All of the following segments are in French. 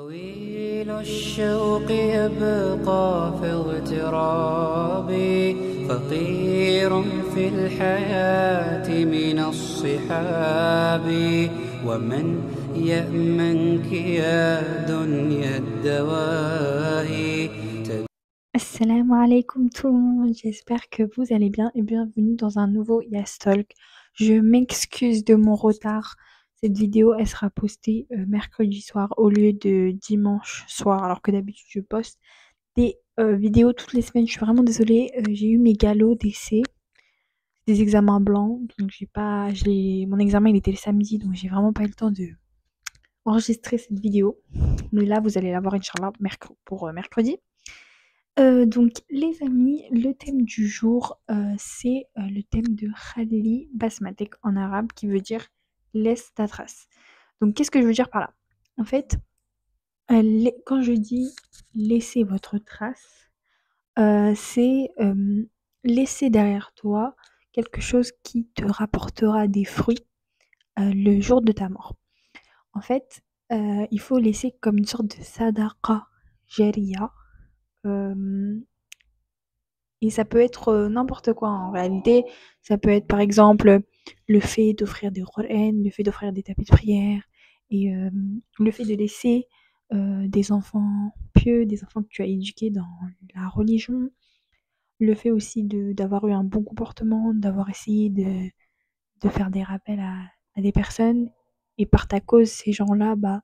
طويل الشوق يبقى في اغترابي، فقير في الحياة من الصحاب، ومن يأمنك يا دنيا الدواهي. Assalamu alaikum tout le monde, j'espère que vous allez bien et bienvenue dans un nouveau Yes Talk. Je m'excuse de mon retard. Cette vidéo, elle sera postée mercredi soir au lieu de dimanche soir, alors que d'habitude je poste des vidéos toutes les semaines. Je suis vraiment désolée, j'ai eu mes galops d'essai, des examens blancs, donc mon examen il était le samedi, donc j'ai vraiment pas eu le temps de enregistrer cette vidéo. Mais là, vous allez la voir, Inch'Allah, pour mercredi. Donc les amis, le thème du jour, c'est, le thème de Khalili Basmatek en arabe qui veut dire «laisse ta trace». Donc qu'est-ce que je veux dire par là? En fait, quand je dis «laisser votre trace», c'est, laisser derrière toi quelque chose qui te rapportera des fruits, le jour de ta mort. En fait, il faut laisser comme une sorte de sadaqa jariya, hem et ça peut être, n'importe quoi en réalité. Ça peut être par exemple, le fait d'offrir des Qur'an, le fait d'offrir des tapis de prière et le fait de laisser, des enfants pieux, des enfants que tu as éduqués dans la religion. Le fait aussi d'avoir eu un bon comportement, d'avoir essayé de faire des rappels à des personnes et par ta cause, ces gens-là, bah,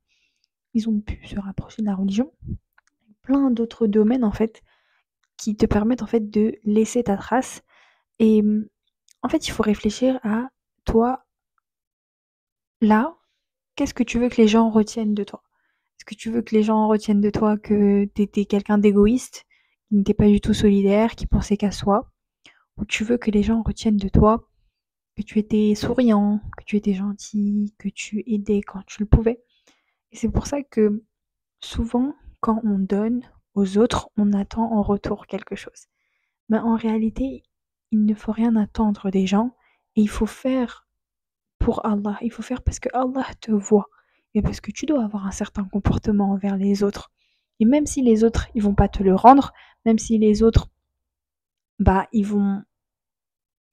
ils ont pu se rapprocher de la religion. Plein d'autres domaines en fait, qui te permettent en fait de laisser ta trace et en fait, il faut réfléchir à toi, là, qu'est-ce que tu veux que les gens retiennent de toi? Est-ce que tu veux que les gens retiennent de toi que tu étais quelqu'un d'égoïste, qui n'était pas du tout solidaire, qui pensait qu'à soi? Ou tu veux que les gens retiennent de toi que tu étais souriant, que tu étais gentil, que tu aidais quand tu le pouvais? Et c'est pour ça que souvent, quand on donne aux autres, on attend en retour quelque chose. Mais en réalité, il ne faut rien attendre des gens et il faut faire pour Allah. Il faut faire parce que Allah te voit et parce que tu dois avoir un certain comportement envers les autres. Et même si les autres, ils vont pas te le rendre, même si les autres, bah, ils vont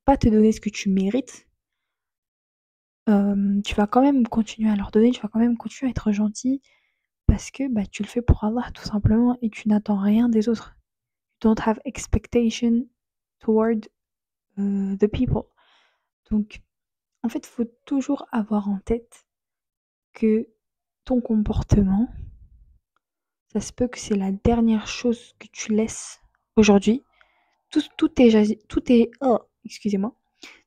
pas te donner ce que tu mérites, tu vas quand même continuer à leur donner, tu vas quand même continuer à être gentil parce que, bah, tu le fais pour Allah tout simplement et tu n'attends rien des autres. You don't have expectation toward, the people. Donc en fait, il faut toujours avoir en tête que ton comportement, ça se peut que c'est la dernière chose que tu laisses aujourd'hui. Tout tes oh, excusez-moi,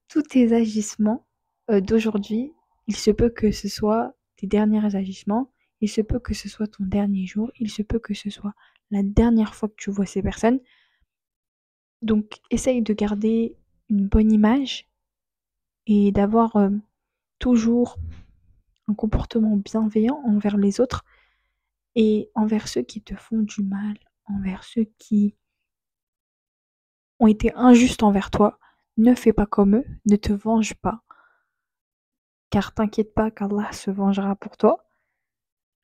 tous tes agissements, d'aujourd'hui, il se peut que ce soit tes derniers agissements, il se peut que ce soit ton dernier jour, il se peut que ce soit la dernière fois que tu vois ces personnes. Donc essaye de garder une bonne image et d'avoir, toujours un comportement bienveillant envers les autres et envers ceux qui te font du mal, envers ceux qui ont été injustes envers toi. Ne fais pas comme eux, ne te venge pas, car t'inquiète pas qu'Allah se vengera pour toi.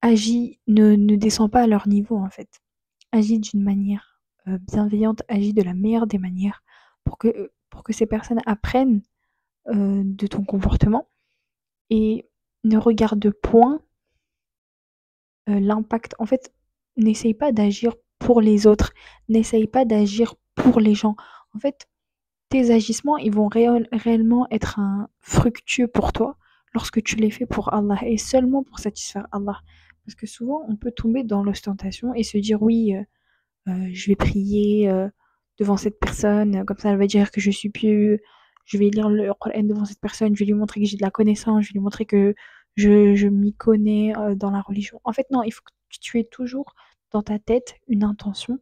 Agis, ne descends pas à leur niveau en fait. Agis d'une manière bienveillante, agis de la meilleure des manières pour que ces personnes apprennent de ton comportement et ne regarde point l'impact. En fait, n'essaye pas d'agir pour les autres, n'essaye pas d'agir pour les gens. En fait, tes agissements, ils vont réellement être fructueux pour toi lorsque tu les fais pour Allah et seulement pour satisfaire Allah. Parce que souvent, on peut tomber dans l'ostentation et se dire oui, je vais prier devant cette personne, comme ça elle va dire que je suis pieux, je vais lire le Coran devant cette personne, je vais lui montrer que j'ai de la connaissance, je vais lui montrer que je m'y connais dans la religion. En fait, non, il faut que tu aies toujours dans ta tête une intention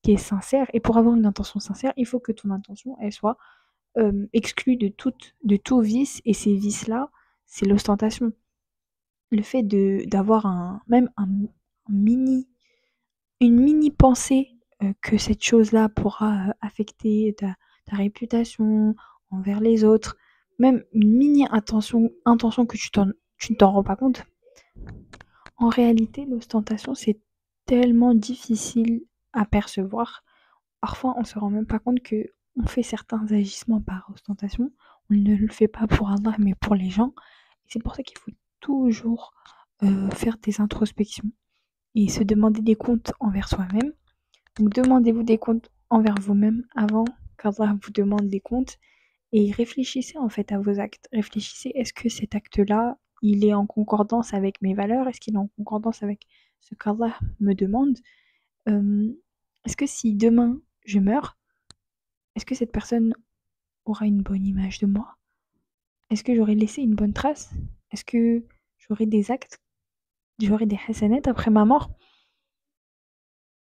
qui est sincère. Et pour avoir une intention sincère, il faut que ton intention, elle soit exclue de tout vice. Et ces vices-là, c'est l'ostentation. Le fait d'avoir même une mini pensée que cette chose-là pourra affecter ta réputation envers les autres, même une mini intention que tu ne t'en rends pas compte. En réalité, l'ostentation, c'est tellement difficile à percevoir. Parfois, on se rend même pas compte que on fait certains agissements par ostentation. On ne le fait pas pour Allah, mais pour les gens. Et c'est pour ça qu'il faut toujours faire des introspections et se demander des comptes envers soi-même. Donc, demandez-vous des comptes envers vous-même avant qu'Allah vous demande des comptes. Et réfléchissez en fait à vos actes. Réfléchissez, est-ce que cet acte-là, il est en concordance avec mes valeurs? Est-ce qu'il est en concordance avec ce qu'Allah me demande? Est-ce que si demain je meurs, est-ce que cette personne aura une bonne image de moi? Est-ce que j'aurai laissé une bonne trace? Est-ce que j'aurai des actes, j'aurai des hasanats après ma mort?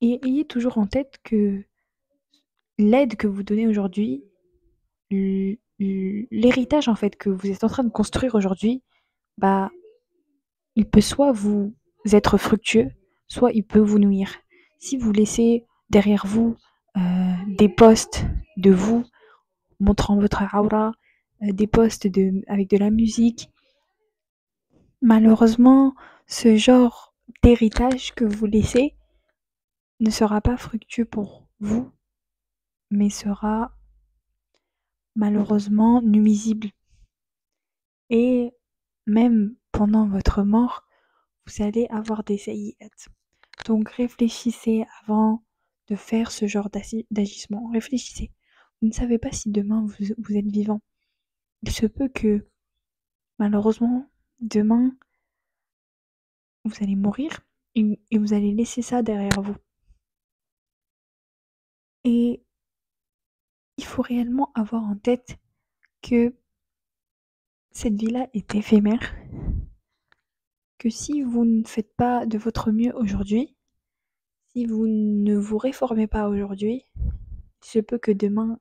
Et ayez toujours en tête que l'aide que vous donnez aujourd'hui, l'héritage en fait que vous êtes en train de construire aujourd'hui, bah il peut soit vous être fructueux, soit il peut vous nuire. Si vous laissez derrière vous des posts de vous montrant votre aura, des posts avec de la musique, malheureusement, ce genre d'héritage que vous laissez ne sera pas fructueux pour vous, mais sera malheureusement nuisible. Et même pendant votre mort, vous allez avoir des sayyats. Donc réfléchissez avant de faire ce genre d'agissement. Réfléchissez. Vous ne savez pas si demain vous êtes vivant. Il se peut que, malheureusement, demain, vous allez mourir et vous allez laisser ça derrière vous. Et il faut réellement avoir en tête que cette vie-là est éphémère, que si vous ne faites pas de votre mieux aujourd'hui, si vous ne vous réformez pas aujourd'hui, il se peut que demain,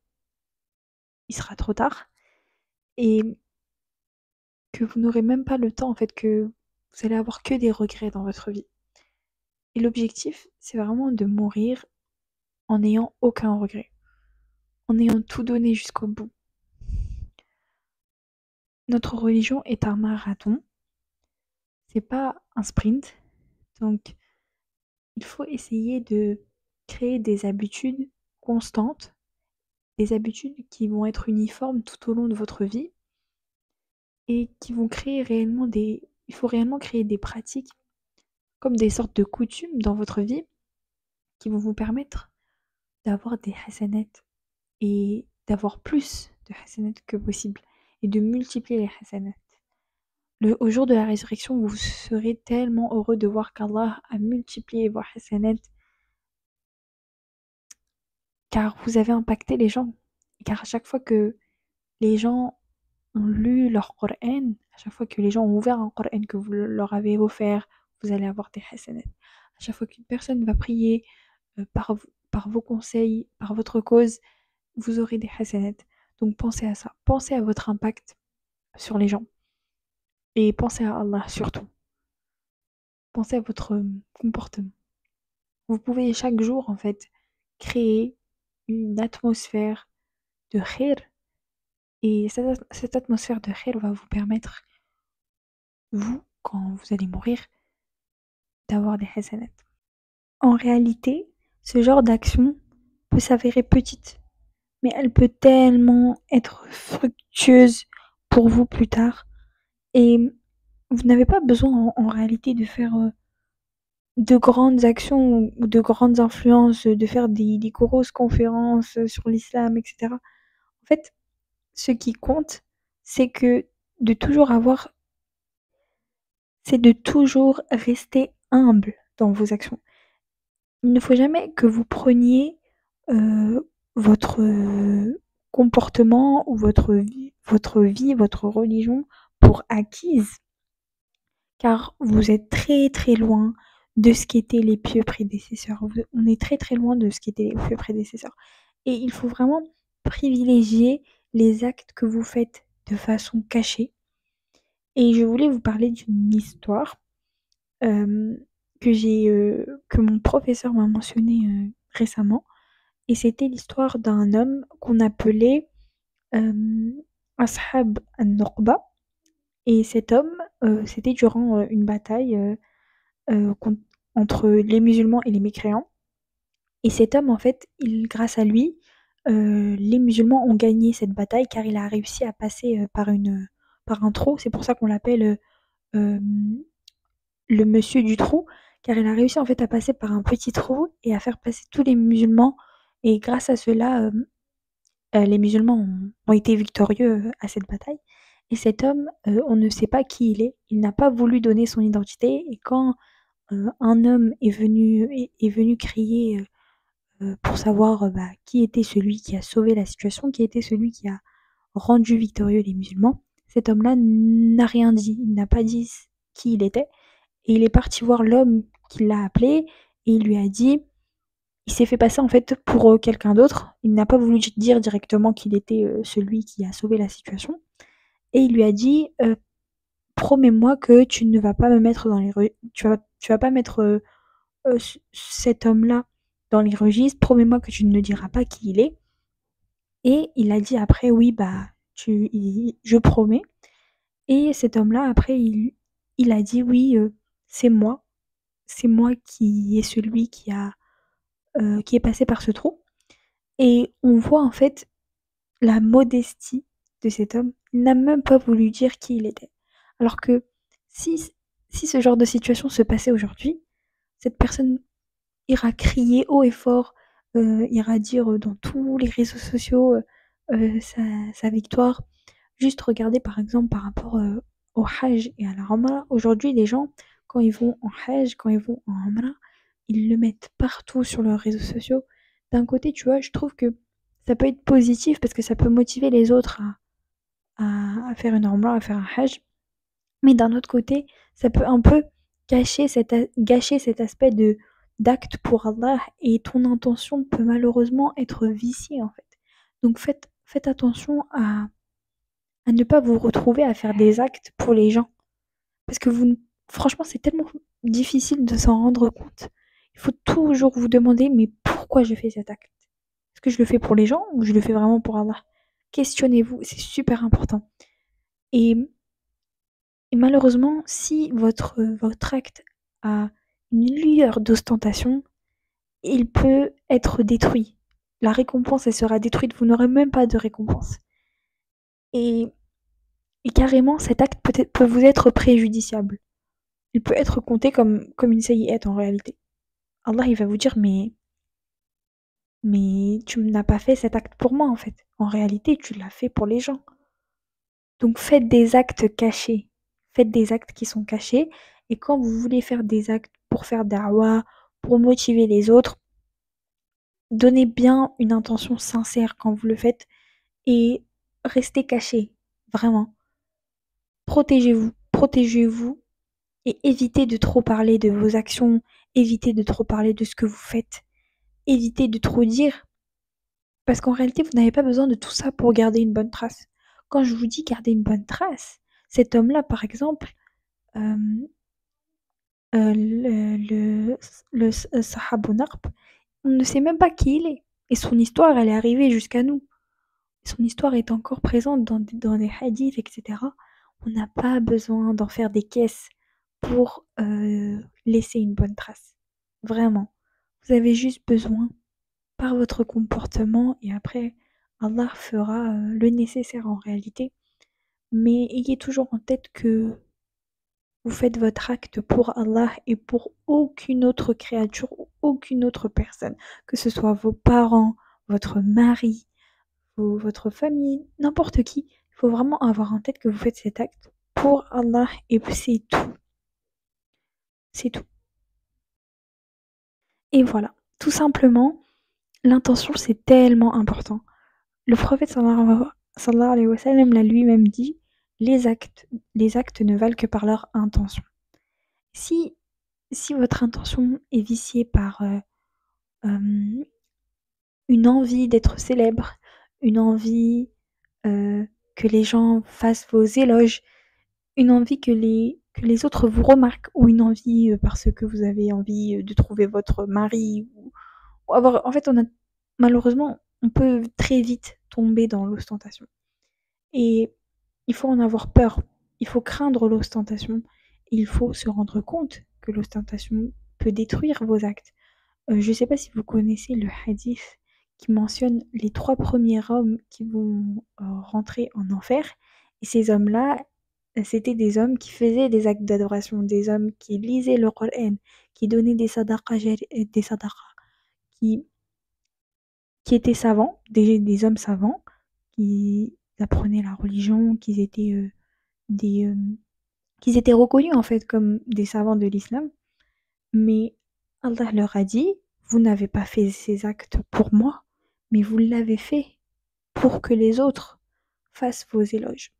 il sera trop tard et que vous n'aurez même pas le temps, en fait, que vous allez avoir que des regrets dans votre vie. Et l'objectif, c'est vraiment de mourir en n'ayant aucun regret, en ayant tout donné jusqu'au bout. Notre religion est un marathon, c'est pas un sprint, donc il faut essayer de créer des habitudes constantes, des habitudes qui vont être uniformes tout au long de votre vie et qui vont créer réellement il faut réellement créer des pratiques comme des sortes de coutumes dans votre vie qui vont vous permettre d'avoir des hasanats et d'avoir plus de hasanats que possible et de multiplier les hasanats. Au jour de la résurrection, vous serez tellement heureux de voir qu'Allah a multiplié vos hasanats car vous avez impacté les gens. Car à chaque fois que les gens ont lu leur Coran, à chaque fois que les gens ont ouvert un Coran que vous leur avez offert, vous allez avoir des hasanats. À chaque fois qu'une personne va prier par vos conseils, par votre cause, vous aurez des hasanats. Donc pensez à ça. Pensez à votre impact sur les gens. Et pensez à Allah surtout. Pensez à votre comportement. Vous pouvez chaque jour, en fait, créer une atmosphère de khir. Et cette atmosphère de khir va vous permettre, vous, quand vous allez mourir, d'avoir des hasanats. En réalité, ce genre d'action peut s'avérer petite, mais elle peut tellement être fructueuse pour vous plus tard. Et vous n'avez pas besoin en réalité de faire de grandes actions ou de grandes influences, de faire des grosses conférences sur l'islam, etc. En fait, ce qui compte, c'est que de toujours avoir, c'est de toujours rester humble dans vos actions. Il ne faut jamais que vous preniez votre comportement ou votre vie, votre religion pour acquise, car vous êtes très très loin de ce qu'étaient les pieux prédécesseurs. On est très très loin de ce qu'étaient les pieux prédécesseurs. Et il faut vraiment privilégier les actes que vous faites de façon cachée. Et je voulais vous parler d'une histoire que mon professeur m'a mentionnée récemment. Et c'était l'histoire d'un homme qu'on appelait Ashab al-Nuqba. Et cet homme, c'était durant une bataille entre les musulmans et les mécréants. Et cet homme, en fait, grâce à lui, les musulmans ont gagné cette bataille car il a réussi à passer par un trou. C'est pour ça qu'on l'appelle le monsieur du trou, car il a réussi en fait à passer par un petit trou et à faire passer tous les musulmans. Et grâce à cela, les musulmans ont été victorieux à cette bataille. Et cet homme, on ne sait pas qui il est. Il n'a pas voulu donner son identité. Et quand un homme est venu crier pour savoir qui était celui qui a sauvé la situation, qui était celui qui a rendu victorieux les musulmans, cet homme-là n'a rien dit. Il n'a pas dit qui il était. Et il est parti voir l'homme qui l'a appelé et il lui a dit, il s'est fait passer en fait pour quelqu'un d'autre. Il n'a pas voulu dire directement qu'il était celui qui a sauvé la situation. Et il lui a dit, promets-moi que tu ne vas pas me mettre dans tu vas pas mettre cet homme-là dans les registres. Promets-moi que tu ne diras pas qui il est. Et il a dit après, oui, bah, je promets. Et cet homme-là, après, il a dit, oui, c'est moi. C'est moi qui est celui qui est passé par ce trou. Et on voit en fait la modestie de cet homme. Il n'a même pas voulu dire qui il était. Alors que si ce genre de situation se passait aujourd'hui, cette personne ira crier haut et fort, ira dire dans tous les réseaux sociaux sa victoire. Juste regarder par exemple par rapport au Hajj et à la Umrah. Aujourd'hui, les gens, quand ils vont en Hajj, quand ils vont en Umrah, ils le mettent partout sur leurs réseaux sociaux. D'un côté, tu vois, je trouve que ça peut être positif parce que ça peut motiver les autres à faire une Umrah, à faire un Hajj. Mais d'un autre côté, ça peut un peu gâcher cet aspect d'acte pour Allah et ton intention peut malheureusement être viciée en fait. Donc faites attention à ne pas vous retrouver à faire des actes pour les gens. Parce que franchement, c'est tellement difficile de s'en rendre compte. Il faut toujours vous demander, mais pourquoi je fais cet acte? Est-ce que je le fais pour les gens ou je le fais vraiment pour Allah? Questionnez-vous, c'est super important. Et, et malheureusement, si votre acte a une lueur d'ostentation, il peut être détruit. La récompense, elle sera détruite, vous n'aurez même pas de récompense. Et carrément, cet acte peut vous être préjudiciable. Il peut être compté comme une sayyi'at en réalité. Allah, il va vous dire, mais tu n'as pas fait cet acte pour moi en fait. En réalité, tu l'as fait pour les gens. Donc faites des actes cachés. Faites des actes qui sont cachés. Et quand vous voulez faire des actes pour faire da'wah, pour motiver les autres, donnez bien une intention sincère quand vous le faites et restez cachés. Vraiment. Protégez-vous et évitez de trop parler de vos actions, évitez de trop parler de ce que vous faites, évitez de trop dire, parce qu'en réalité, vous n'avez pas besoin de tout ça pour garder une bonne trace. Quand je vous dis garder une bonne trace, cet homme-là, par exemple, euh, le Sahaba Narb, on ne sait même pas qui il est. Et son histoire, elle est arrivée jusqu'à nous. Son histoire est encore présente dans des hadiths, etc. On n'a pas besoin d'en faire des caisses pour laisser une bonne trace. Vraiment. Vous avez juste besoin, par votre comportement, et après, Allah fera le nécessaire en réalité. Mais ayez toujours en tête que vous faites votre acte pour Allah et pour aucune autre créature ou aucune autre personne, que ce soit vos parents, votre mari, votre famille, n'importe qui. Il faut vraiment avoir en tête que vous faites cet acte pour Allah et c'est tout. C'est tout. Et voilà, tout simplement, l'intention c'est tellement important. Le prophète sallallahu alayhi wa sallam l'a lui-même dit, les actes ne valent que par leur intention. Si votre intention est viciée par une envie d'être célèbre, une envie que les gens fassent vos éloges, une envie que les autres vous remarquent, ou une envie parce que vous avez envie de trouver votre mari, ou avoir, en fait, malheureusement, on peut très vite tomber dans l'ostentation. Et il faut en avoir peur. Il faut craindre l'ostentation. Il faut se rendre compte que l'ostentation peut détruire vos actes. Je ne sais pas si vous connaissez le hadith qui mentionne les 3 premiers hommes qui vont rentrer en enfer. Et ces hommes-là, c'était des hommes qui faisaient des actes d'adoration, des hommes qui lisaient le Coran, qui donnaient des sadaqas, qui, qui étaient savants, des hommes savants, qui apprenaient la religion, des, euh, qu'ils étaient reconnus en fait comme des savants de l'islam. Mais Allah leur a dit, vous n'avez pas fait ces actes pour moi, mais vous l'avez fait pour que les autres fassent vos éloges.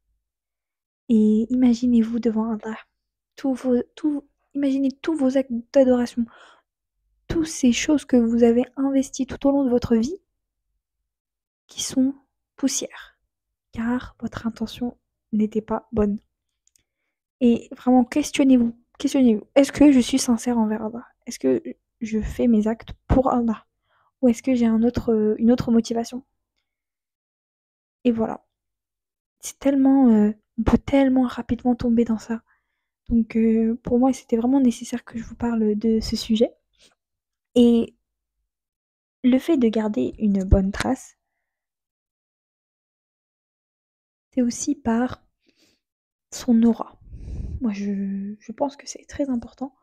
Et imaginez-vous devant Allah, imaginez tous vos actes d'adoration, toutes ces choses que vous avez investies tout au long de votre vie, qui sont poussière, car votre intention n'était pas bonne. Et vraiment, questionnez-vous. Est-ce que je suis sincère envers Allah? Est-ce que je fais mes actes pour Allah? Ou est-ce que j'ai une autre motivation? Et voilà. C'est tellement, on peut tellement rapidement tomber dans ça. Donc pour moi, c'était vraiment nécessaire que je vous parle de ce sujet. Et le fait de garder une bonne trace, c'est aussi par son aura. Moi, je pense que c'est très important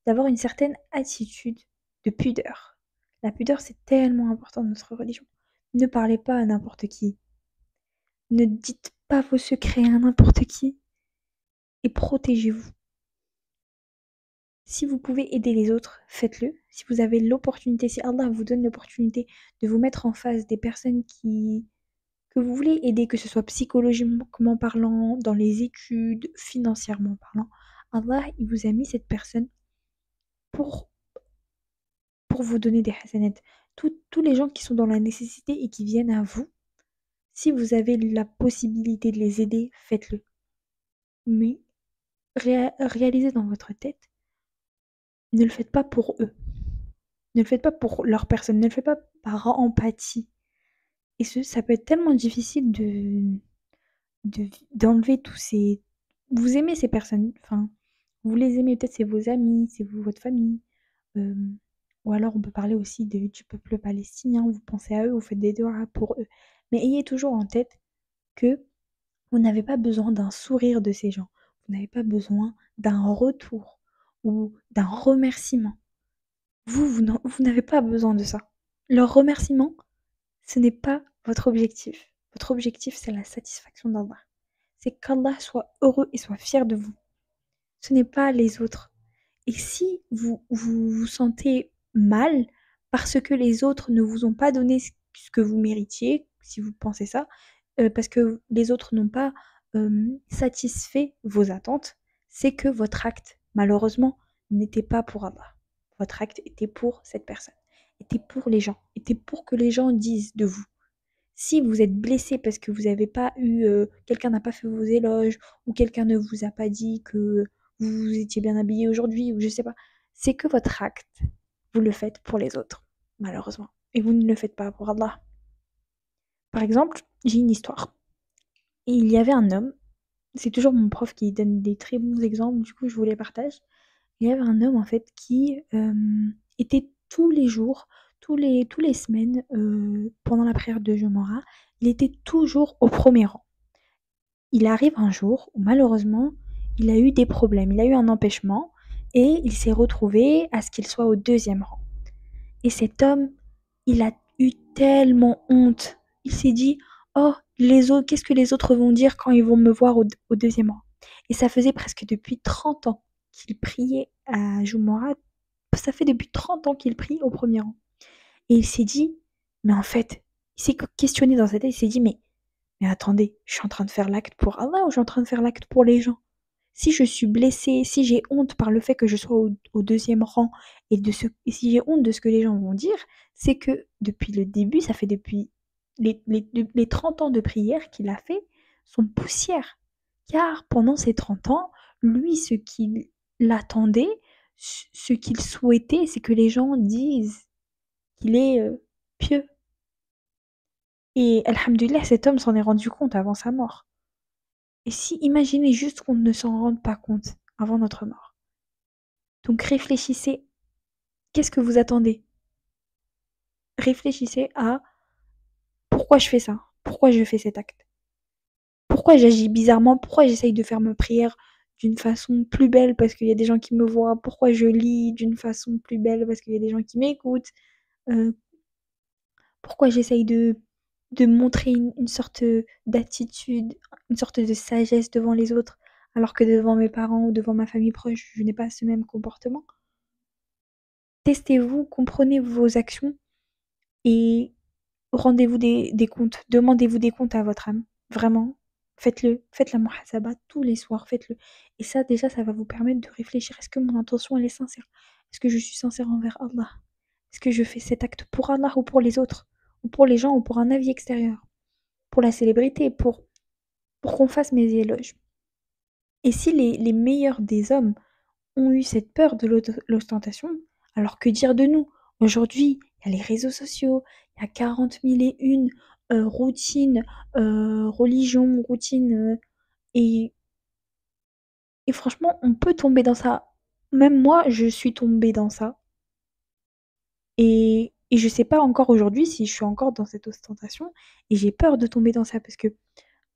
d'avoir une certaine attitude de pudeur. La pudeur, c'est tellement important dans notre religion. Ne parlez pas à n'importe qui. Ne dites pas vos secrets à n'importe qui. Et protégez-vous. Si vous pouvez aider les autres, faites-le. Si vous avez l'opportunité, si Allah vous donne l'opportunité de vous mettre en face des personnes que vous voulez aider, que ce soit psychologiquement parlant, dans les études, financièrement parlant, Allah, il vous a mis cette personne pour, pour vous donner des hasanat. Tous les gens qui sont dans la nécessité et qui viennent à vous, si vous avez la possibilité de les aider, faites-le. Mais réalisez dans votre tête, ne le faites pas pour eux. Ne le faites pas pour leur personne, ne le faites pas par empathie. Et ça peut être tellement difficile d'enlever tous ces... Vous aimez ces personnes, enfin, vous les aimez, peut-être c'est vos amis, c'est votre famille. euh, ou alors on peut parler aussi du peuple palestinien, vous pensez à eux, vous faites des doigts pour eux. Mais ayez toujours en tête que vous n'avez pas besoin d'un sourire de ces gens, vous n'avez pas besoin d'un retour ou d'un remerciement. Vous n'avez pas besoin de ça. Leur remerciement, ce n'est pas votre objectif. Votre objectif, c'est la satisfaction d'Allah. C'est qu'Allah soit heureux et soit fier de vous. Ce n'est pas les autres. Et si vous sentez mal parce que les autres ne vous ont pas donné ce que vous méritiez, si vous pensez ça, parce que les autres n'ont pas satisfait vos attentes, c'est que votre acte, malheureusement, n'était pas pour Allah. Votre acte était pour cette personne, était pour les gens, était pour que les gens disent de vous. Si vous êtes blessé parce que vous n'avez pas eu, quelqu'un n'a pas fait vos éloges, ou quelqu'un ne vous a pas dit que vous étiez bien habillé aujourd'hui, ou je sais pas, c'est que votre acte, vous le faites pour les autres, malheureusement. Et vous ne le faites pas pour Allah. Par exemple, j'ai une histoire. Et il y avait un homme, c'est toujours mon prof qui donne des très bons exemples, du coup je vous les partage. Il y avait un homme en fait qui était tous les jours, tous les semaines, pendant la prière de Jumu'ah, il était toujours au premier rang. Il arrive un jour où malheureusement, il a eu des problèmes, il a eu un empêchement et il s'est retrouvé à ce qu'il soit au deuxième rang. Et cet homme, il a eu tellement honte. Il s'est dit, oh, les autres, qu'est-ce que les autres vont dire quand ils vont me voir au deuxième rang? Et ça faisait presque depuis 30 ans qu'il priait à Jumu'ah. Ça fait depuis 30 ans qu'il prie au premier rang. Et il s'est dit, mais en fait, il s'est questionné dans sa tête, il s'est dit, mais attendez, je suis en train de faire l'acte pour Allah ou je suis en train de faire l'acte pour les gens? Si je suis blessée, si j'ai honte par le fait que je sois au deuxième rang et si j'ai honte de ce que les gens vont dire, c'est que depuis le début, ça fait depuis les 30 ans de prière qu'il a fait, sont poussière. Car pendant ces 30 ans, lui, ce qu'il attendait, ce qu'il souhaitait, c'est que les gens disent qu'il est pieux. Et alhamdoulilah, cet homme s'en est rendu compte avant sa mort. Et si, imaginez juste qu'on ne s'en rende pas compte avant notre mort. Donc réfléchissez, qu'est-ce que vous attendez? Réfléchissez à pourquoi je fais ça? Pourquoi je fais cet acte? Pourquoi j'agis bizarrement? Pourquoi j'essaye de faire ma prière d'une façon plus belle parce qu'il y a des gens qui me voient? Pourquoi je lis d'une façon plus belle parce qu'il y a des gens qui m'écoutent? Heu, Pourquoi j'essaye de montrer une sorte, d'attitude, une sorte de sagesse devant les autres, alors que devant mes parents ou devant ma famille proche, je n'ai pas ce même comportement? Testez-vous, comprenez vos actions et rendez-vous des comptes. Demandez-vous des comptes à votre âme. Vraiment, faites-le. Faites la muhasaba tous les soirs, faites-le. Et ça, déjà, ça va vous permettre de réfléchir. Est-ce que mon intention, elle est sincère? Est-ce que je suis sincère envers Allah? Est-ce que je fais cet acte pour Allah ou pour les autres? Ou pour les gens ou pour un avis extérieur? Pour la célébrité, pour qu'on fasse mes éloges. Et si les meilleurs des hommes ont eu cette peur de l'ostentation, alors que dire de nous? Aujourd'hui, il y a les réseaux sociaux, il y a 40 000 et une routines, religions, routines, et, et franchement, on peut tomber dans ça. Même moi, je suis tombée dans ça. Et je sais pas encore aujourd'hui si je suis encore dans cette ostentation. Et j'ai peur de tomber dans ça parce que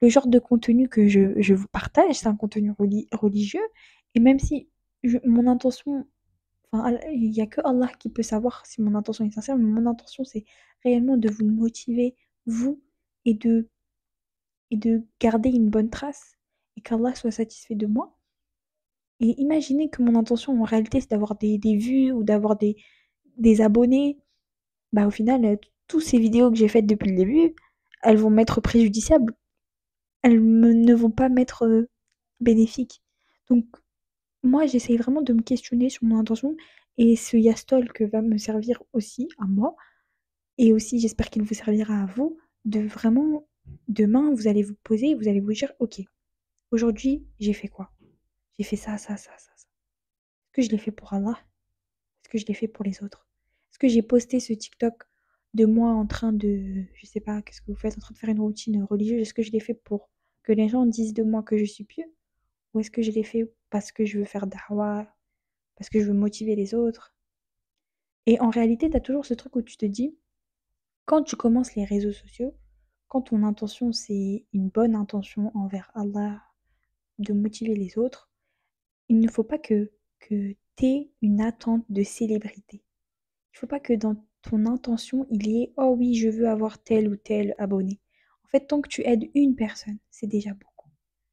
le genre de contenu que je vous partage, c'est un contenu religieux. Et même si mon intention, enfin, il n'y a que Allah qui peut savoir si mon intention est sincère, mais mon intention, c'est réellement de vous motiver, vous, et de garder une bonne trace, et qu'Allah soit satisfait de moi. Et imaginez que mon intention, en réalité, c'est d'avoir des vues ou d'avoir des abonnés. Bah, au final, toutes ces vidéos que j'ai faites depuis le début, elles vont m'être préjudiciables. Ne vont pas m'être bénéfiques. Donc, moi, j'essaye vraiment de me questionner sur mon intention, et ce Yastol va me servir aussi à moi. Et aussi, j'espère qu'il vous servira à vous, de vraiment, demain, vous allez vous poser, vous allez vous dire, ok, aujourd'hui, j'ai fait quoi? J'ai fait ça, ça, ça, ça, ça. Est-ce que je l'ai fait pour Allah? Est-ce que je l'ai fait pour les autres? Est-ce que j'ai posté ce TikTok de moi en train de, je sais pas, qu'est-ce que vous faites, en train de faire une routine religieuse? Est-ce que je l'ai fait pour que les gens disent de moi que je suis pieux? Ou est-ce que je l'ai fait parce que je veux faire da'wah, parce que je veux motiver les autres? Et en réalité, tu as toujours ce truc où tu te dis, quand tu commences les réseaux sociaux, quand ton intention c'est une bonne intention envers Allah, de motiver les autres, il ne faut pas que tu aies une attente de célébrité. Il ne faut pas que dans ton intention, il y ait oh oui, je veux avoir tel ou tel abonné. En fait, tant que tu aides une personne, c'est déjà beaucoup.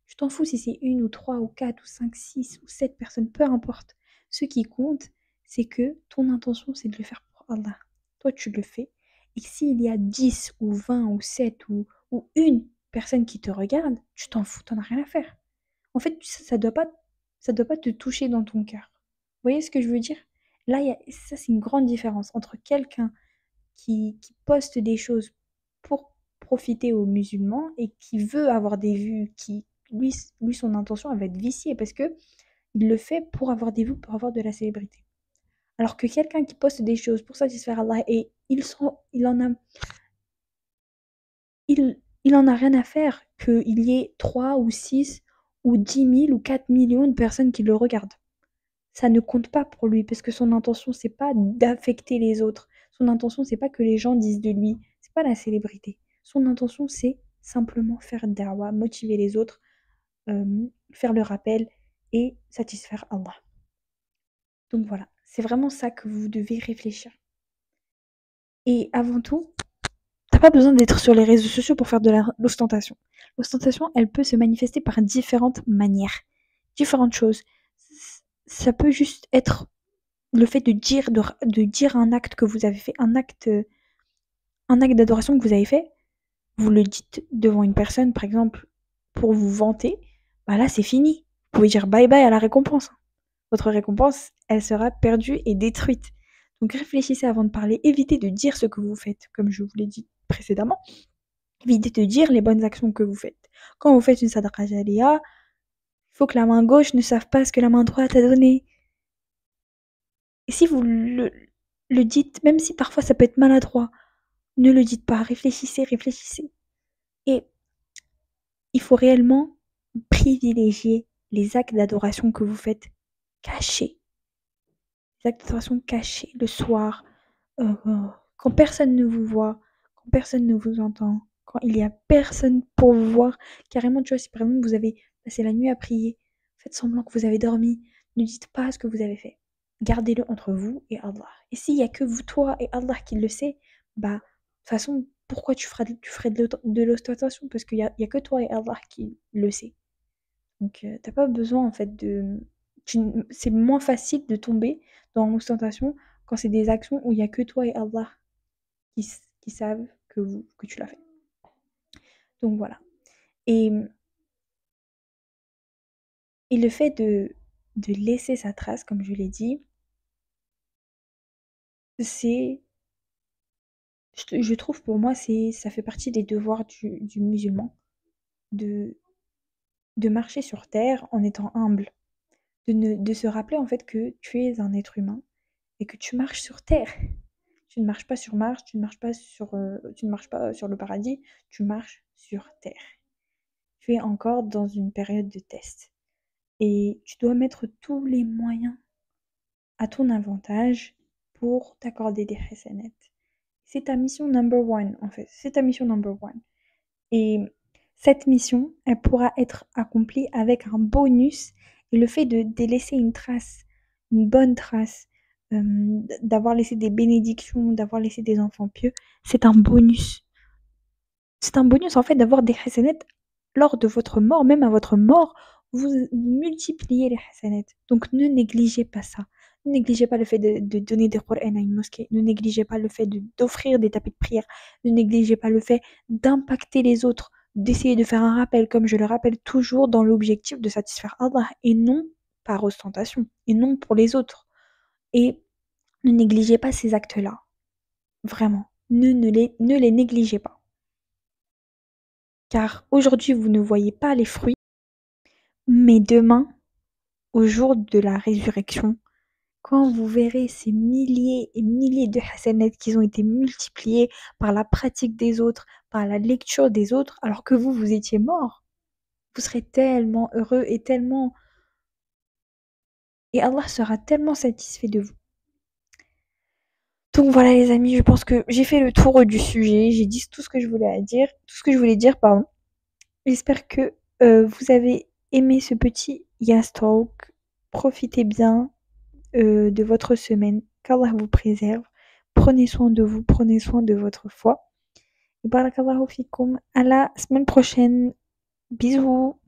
Je t'en fous si c'est une ou trois ou quatre ou cinq, six ou sept personnes, peu importe. Ce qui compte, c'est que ton intention, c'est de le faire pour Allah. Toi, tu le fais. Et s'il y a 10 ou 20 ou 7 ou une personne qui te regarde, tu t'en fous, t'en as rien à faire. En fait, ça doit pas te toucher dans ton cœur. Vous voyez ce que je veux dire? Là, ça, c'est une grande différence entre quelqu'un qui poste des choses pour profiter aux musulmans et qui veut avoir des vues, lui son intention, elle va être viciée parce que il le fait pour avoir des vues, pour avoir de la célébrité. Alors que quelqu'un qui poste des choses pour satisfaire Allah et il en a rien à faire qu'il y ait 3 ou 6 ou 10 000 ou 4 millions de personnes qui le regardent. Ça ne compte pas pour lui parce que son intention, c'est pas d'affecter les autres. Son intention, c'est pas que les gens disent de lui. C'est pas la célébrité. Son intention, c'est simplement faire da'wah, motiver les autres, faire le rappel et satisfaire Allah. Donc voilà, c'est vraiment ça que vous devez réfléchir. Et avant tout, t'as pas besoin d'être sur les réseaux sociaux pour faire de l'ostentation. L'ostentation, elle peut se manifester par différentes manières, différentes choses. Ça peut juste être le fait de dire un acte que vous avez fait, un acte d'adoration que vous avez fait, vous le dites devant une personne, par exemple, pour vous vanter, bah là, c'est fini. Vous pouvez dire bye bye à la récompense. Votre récompense, elle sera perdue et détruite. Donc réfléchissez avant de parler, évitez de dire ce que vous faites, comme je vous l'ai dit précédemment. Évitez de dire les bonnes actions que vous faites. Quand vous faites une sadaqa jariya, il faut que la main gauche ne sache pas ce que la main droite a donné. Et si vous le dites, même si parfois ça peut être maladroit, ne le dites pas, réfléchissez, réfléchissez. Et il faut réellement privilégier les actes d'adoration que vous faites cachés. les actes d'ostentation cachés le soir, quand personne ne vous voit, quand personne ne vous entend, quand il y a personne pour vous voir. Carrément, tu vois, si par exemple vous avez passé la nuit à prier, faites semblant que vous avez dormi, ne dites pas ce que vous avez fait. Gardez-le entre vous et Allah. Et s'il y a que vous, toi et Allah qui le sait, bah, de toute façon, pourquoi tu ferais de l'ostentation? Parce qu'il y a que toi et Allah qui le sait. Donc, t'as pas besoin en fait c'est moins facile de tomber dans l'ostentation quand c'est des actions où il y a que toi et Allah qui savent que tu l'as fait. Donc voilà. Et, et le fait de laisser sa trace, comme je l'ai dit, c'est, je trouve pour moi, ça fait partie des devoirs du musulman de, de marcher sur terre en étant humble, de se rappeler en fait que tu es un être humain et que tu marches sur terre. Tu ne marches pas sur Mars, tu ne marches pas sur le paradis, tu marches sur terre. Tu es encore dans une période de test. Et tu dois mettre tous les moyens à ton avantage pour t'accorder des hasanat. C'est ta mission number one, en fait. C'est ta mission number one. Et cette mission, elle pourra être accomplie avec un bonus et le fait de laisser une trace, une bonne trace, d'avoir laissé des bénédictions, d'avoir laissé des enfants pieux, c'est un bonus. C'est un bonus en fait d'avoir des hasanats lors de votre mort, même à votre mort, vous multipliez les hasanats. Donc ne négligez pas ça. Ne négligez pas le fait de donner des Qur'an à une mosquée. Ne négligez pas le fait d'offrir des tapis de prière. Ne négligez pas le fait d'impacter les autres, d'essayer de faire un rappel, comme je le rappelle toujours, dans l'objectif de satisfaire Allah et non par ostentation, et non pour les autres. Et ne négligez pas ces actes-là. Vraiment. Ne les négligez pas. Car aujourd'hui, vous ne voyez pas les fruits, mais demain, au jour de la résurrection, quand vous verrez ces milliers et milliers de hasanats qui ont été multipliés par la pratique des autres, par la lecture des autres, alors que vous étiez mort, vous serez tellement heureux et tellement... Et Allah sera tellement satisfait de vous. Donc voilà les amis, je pense que j'ai fait le tour du sujet, j'ai dit tout ce que je voulais dire, pardon. J'espère que vous avez aimé ce petit Yas Talk. Profitez bien de votre semaine. Qu'Allah vous préserve. Prenez soin de vous, prenez soin de votre foi. Barakallahu fikum. À la semaine prochaine. Bisous.